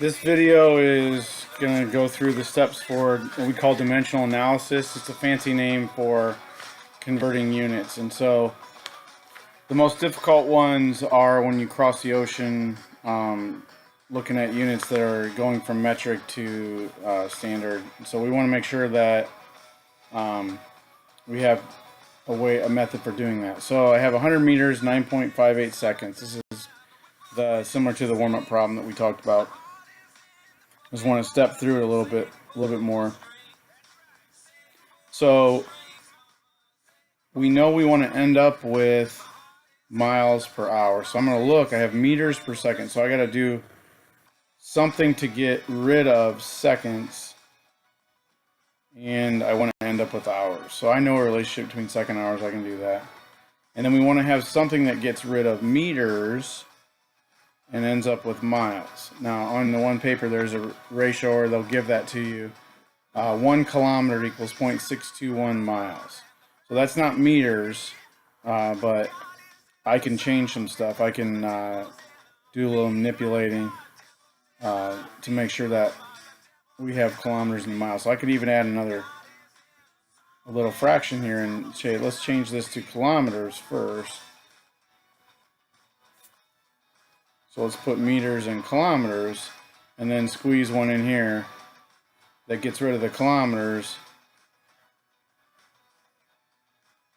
This video is going to go through the steps for what we call dimensional analysis. It's a fancy name for converting units. And so the most difficult ones are when you cross the ocean, looking at units that are going from metric to standard. So we want to make sure that we have a method for doing that. So I have 100 meters, 9.58 seconds. This is similar to the warm-up problem that we talked about. Just want to step through it a little bit more. So we know we want to end up with miles per hour. So I'm going to look, I have meters per second. So I got to do something to get rid of seconds. And I want to end up with hours. So I know a relationship between second and hours, I can do that. And then we want to have something that gets rid of meters and ends up with miles. Now, on the one paper, there's a ratio, or they'll give that to you. 1 kilometer equals 0.621 miles. So that's not meters, but I can change some stuff. I can do a little manipulating to make sure that we have kilometers and miles. So I could even add a little fraction here and say, let's change this to kilometers first. So let's put meters and kilometers, and then squeeze one in here that gets rid of the kilometers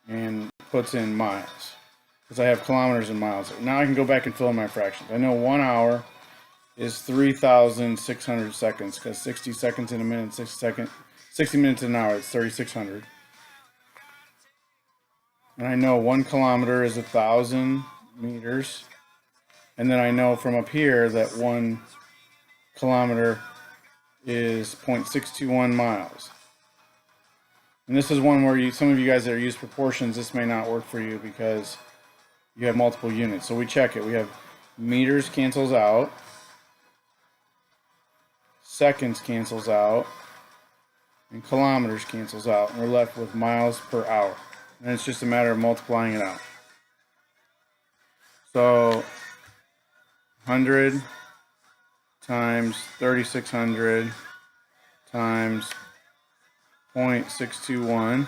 and puts in miles, because I have kilometers and miles. Now I can go back and fill in my fractions. I know 1 hour is 3,600 seconds, because 60 seconds in a minute, 60 minutes in an hour, it's 3,600. And I know 1 kilometer is 1,000 meters. And then I know from up here that 1 kilometer is 0.621 miles. And this is one where some of you guys that are used proportions, this may not work for you because you have multiple units. So we check it. We have meters cancels out, seconds cancels out, and kilometers cancels out. And we're left with miles per hour. And it's just a matter of multiplying it out. So 100 times 3,600 times 0.621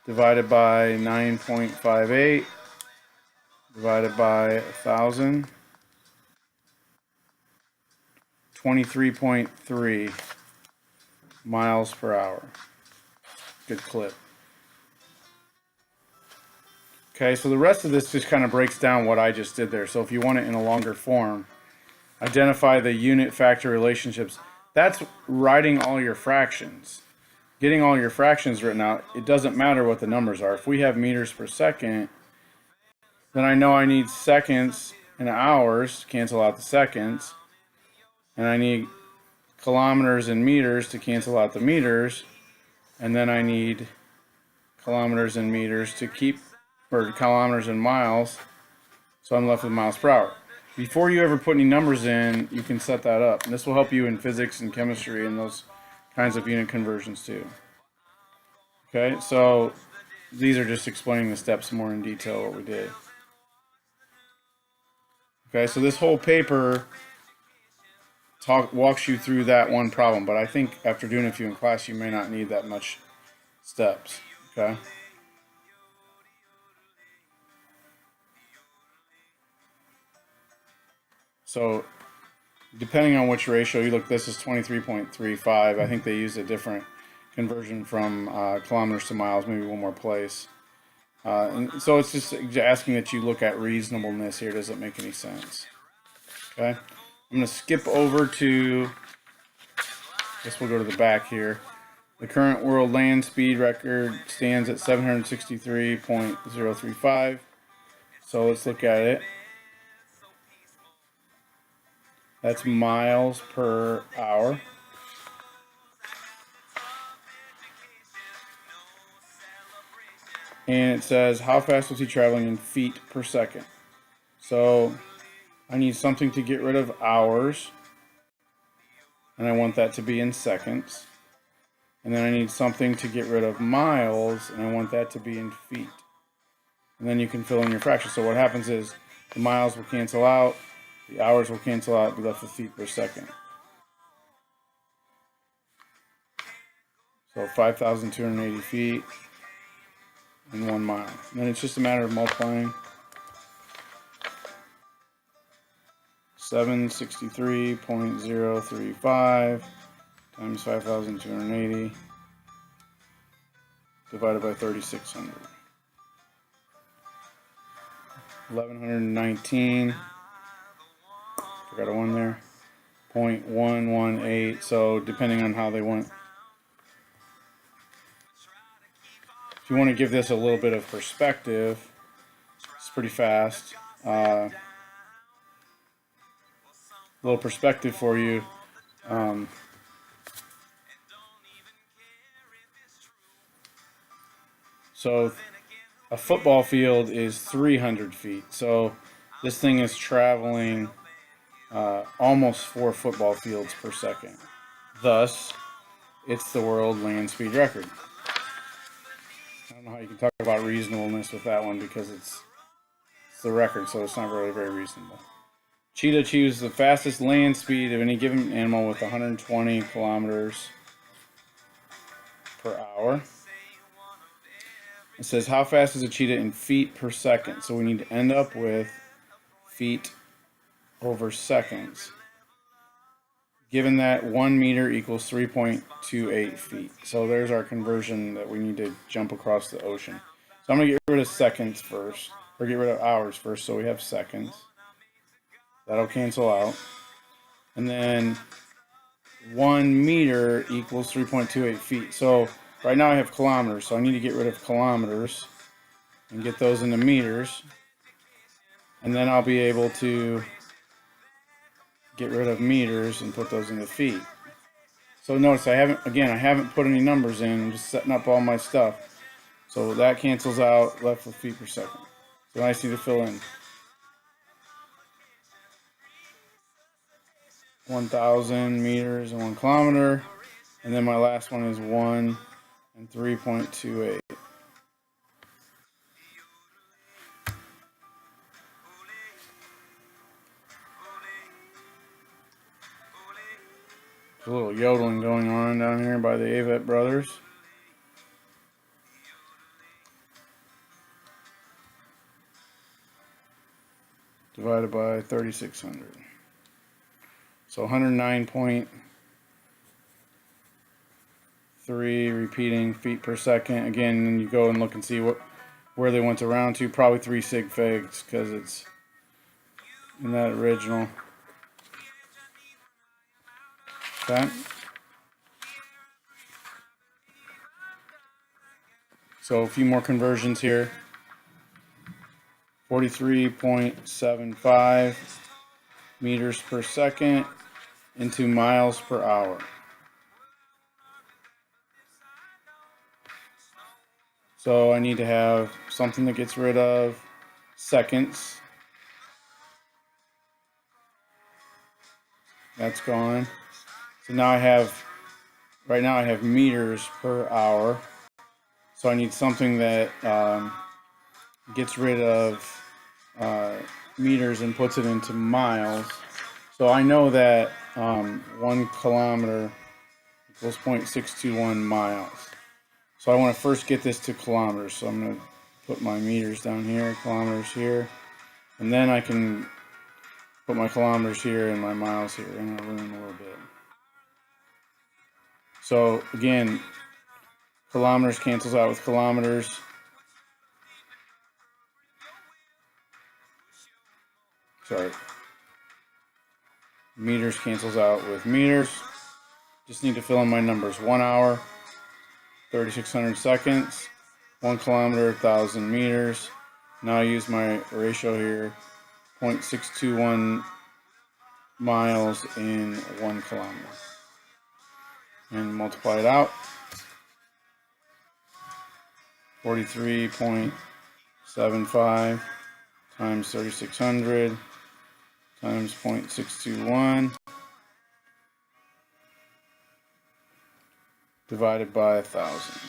divided by 9.58 divided by 1,000, 23.3 miles per hour. Good clip. Okay, so the rest of this just kind of breaks down what I just did there. So if you want it in a longer form, identify the unit factor relationships. That's writing all your fractions. Getting all your fractions written out, it doesn't matter what the numbers are. If we have meters per second, then I know I need seconds and hours to cancel out the seconds. And I need kilometers and meters to cancel out the meters. And then I need kilometers and meters to keep, or kilometers and miles, so I'm left with miles per hour. Before you ever put any numbers in, you can set that up. And this will help you in physics and chemistry and those kinds of unit conversions too. Okay, so these are just explaining the steps more in detail what we did. Okay, so this whole paper walks you through that one problem, but I think after doing a few in class, you may not need that much steps. Okay. So depending on which ratio you look, this is 23.35. I think they used a different conversion from kilometers to miles, maybe one more place. And so it's just asking that you look at reasonableness here. Does it make any sense? Okay. I'm going to skip over to, I guess we'll go to the back here. The current world land speed record stands at 763.035. So let's look at it. That's miles per hour. And it says, how fast was he traveling in feet per second? So I need something to get rid of hours. And I want that to be in seconds. And then I need something to get rid of miles. And I want that to be in feet. And then you can fill in your fractions. So what happens is the miles will cancel out. The hours will cancel out, be left with feet per second. So 5,280 feet in 1 mile. And then it's just a matter of multiplying 763.035 times 5,280 divided by 3,600. 1,119. Forgot a 1 there. 0.118. So depending on how they want. If you want to give this a little bit of perspective, it's pretty fast. A little perspective for you. So a football field is 300 feet. So this thing is traveling almost 4 football fields per second. Thus, it's the world land speed record. I don't know how you can talk about reasonableness with that one because it's the record, so it's not really very reasonable. Cheetah achieves the fastest land speed of any given animal with 120 kilometers per hour. It says, how fast is a cheetah in feet per second? So we need to end up with feet over seconds. Given that 1 meter equals 3.28 feet. So there's our conversion that we need to jump across the ocean. So I'm going to get rid of seconds first, or get rid of hours first, so we have seconds. That'll cancel out. And then 1 meter equals 3.28 feet. So right now I have kilometers, so I need to get rid of kilometers and get those into meters. And then I'll be able to get rid of meters and put those into feet. So notice I haven't put any numbers in. I'm just setting up all my stuff. So that cancels out, left with feet per second. So I just need to fill in 1,000 meters and 1 kilometer. And then my last one is 1 and 3.28. There's a little yodeling going on down here by the Avett brothers. Divided by 3,600. So 109.3 repeating feet per second. Again, then you go and look and see where they went around to. Probably 3 sig figs because it's in that original. Okay. So a few more conversions here. 43.75 meters per second into miles per hour. So I need to have something that gets rid of seconds. That's gone. So now right now I have meters per hour. So I need something that gets rid of meters and puts it into miles. So I know that 1 kilometer equals 0.621 miles. So I want to first get this to kilometers. So I'm going to put my meters down here, kilometers here, and then I can put my kilometers here and my miles here, and I'll learn a little bit. So again, kilometers cancels out with kilometers. Sorry. Meters cancels out with meters. Just need to fill in my numbers. 1 hour, 3,600 seconds. 1 kilometer, 1,000 meters. Now I use my ratio here. 0.621 miles in 1 kilometer. And multiply it out. 43.75 times 3,600 times 0.621 divided by 1,000.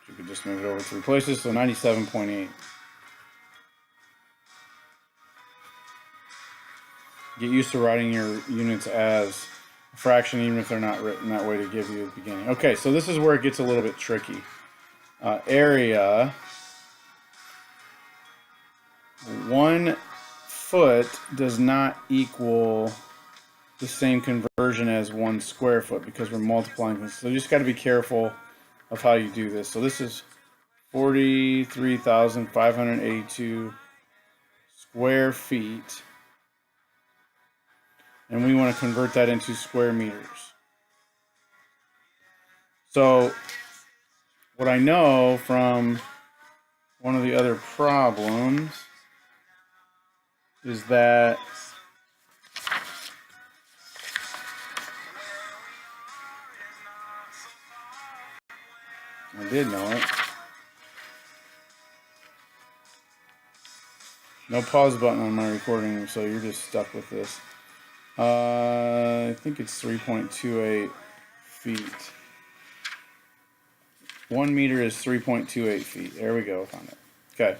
You could just move it over 3 places, so 97.8. get used to writing your units as a fraction, even if they're not written that way to give you at the beginning. Okay, so this is where it gets a little bit tricky. Area, 1 foot does not equal the same conversion as 1 square foot because we're multiplying this. So you just got to be careful of how you do this. So this is 43,582 square feet. And we want to convert that into square meters. So what I know from one of the other problems is that I did know it. No pause button on my recording, so you're just stuck with this. I think it's 3.28 feet. 1 meter is 3.28 feet. There we go, found it. Okay,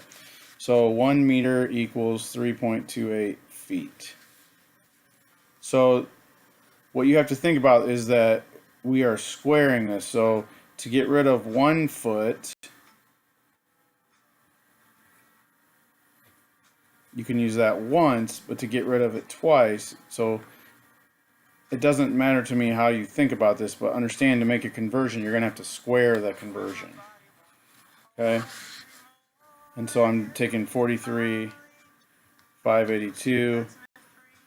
so 1 meter equals 3.28 feet. So what you have to think about is that we are squaring this. So to get rid of 1 foot, you can use that once, but to get rid of it twice, so it doesn't matter to me how you think about this, but understand to make a conversion, you're going to have to square the conversion. Okay? And so I'm taking 43,582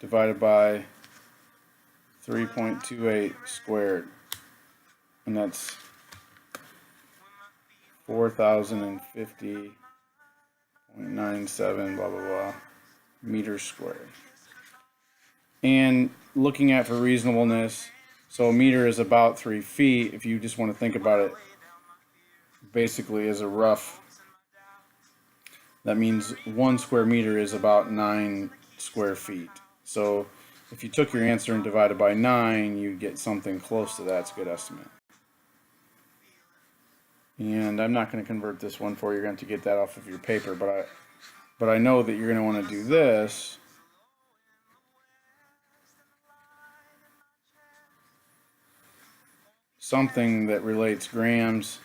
divided by 3.28 squared. And that's 4,050.97 blah blah blah meters squared. And looking at for reasonableness, so a meter is about 3 feet. If you just want to think about it basically as a rough, that means 1 square meter is about 9 square feet. So if you took your answer and divided by 9, you'd get something close to that. It's a good estimate. And I'm not going to convert this one for you. You're going to have to get that off of your paper, but I know that you're going to want to do this. Something that relates grams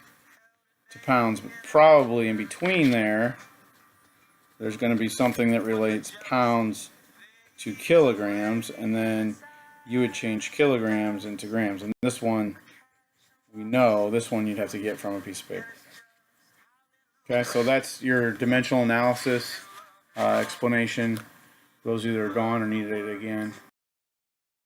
to pounds, but probably in between there's going to be something that relates pounds to kilograms, and then you would change kilograms into grams. And this one, we know, this one you'd have to get from a piece of paper. Okay, so that's your dimensional analysis explanation. Those either are gone or needed it again.